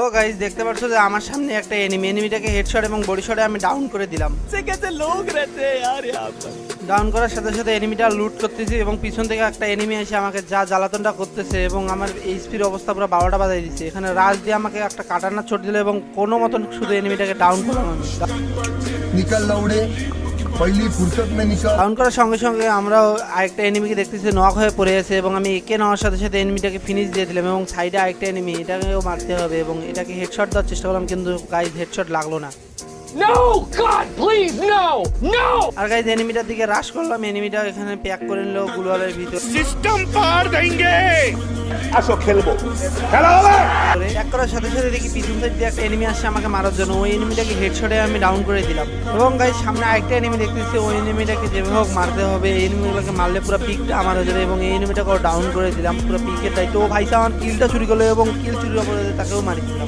তো গাইস দেখতে পাচ্ছ যে আমার সামনে একটা এনিমিটাকে হেডশট এবং বডি শটে আমি ডাউন করে দিলাম। ডাউন করার সাথে সাথে এনিমিটা লুট করতেছি এবং পিছন থেকে একটা এনিমি এসে আমাকে যা জ্বালাতনটা করতেছে এবং আমার এইচপির অবস্থা পুরো 12টা বাজাই দিচ্ছে। এখানে রাজ দিয়ে আমাকে একটা কাটানা ছোট দিল এবং কোনো মতন শুধু এনিমিটাকে ডাউন করলাম আমি। निकल लौड़े पहली फुर्सत में निकल। ডাউন করার সঙ্গে সঙ্গে আমরা আরেকটা এনিমিকে দেখতেছি নক হয়ে পড়ে আছে এবং আমি একে নেওয়ার সাথে সাথে এনিমিটাকে ফিনিশ দিয়ে দিলাম এবং সাইডে আরেকটা এনিমি, এটাকেও মারতে হবে এবং এটাকে হেডশট দেওয়ার চেষ্টা করলাম কিন্তু গাইজ হেডশট লাগলো না। No! God, please, no! No! আর গাইজ এনিমিটার দিকে রাশ করলাম, এনিমিটা এখানে প্যাক করে নিল গুলওয়ালের ভিতর। সিস্টেম পার দেंगे। আসো খেলবো, খেলা হবে। প্যাক করার সাথে সাথে দেখি পিছন সাইড দিয়ে একটা এনিমি আসছে আমাকে মারার জন্য। ওই এনিমিটাকে হেডশটে আমি ডাউন করে দিলাম এবং গাইজ সামনে আরেকটা এনিমি দেখতেছি, ওই এনিমিটাকে যেভাবে হোক মারতে হবে। এই এনিমিগুলোকে মারলে পুরো পিকটা আমার হয়ে যাবে এবং এই এনিমিটাকেও ডাউন করে দিলাম। পুরো পিকের দায়িত্ব। ও ভাইসা আমার কিলটা চুরি করলো এবং কিল চুরি করে তাকেও মারি দিলাম।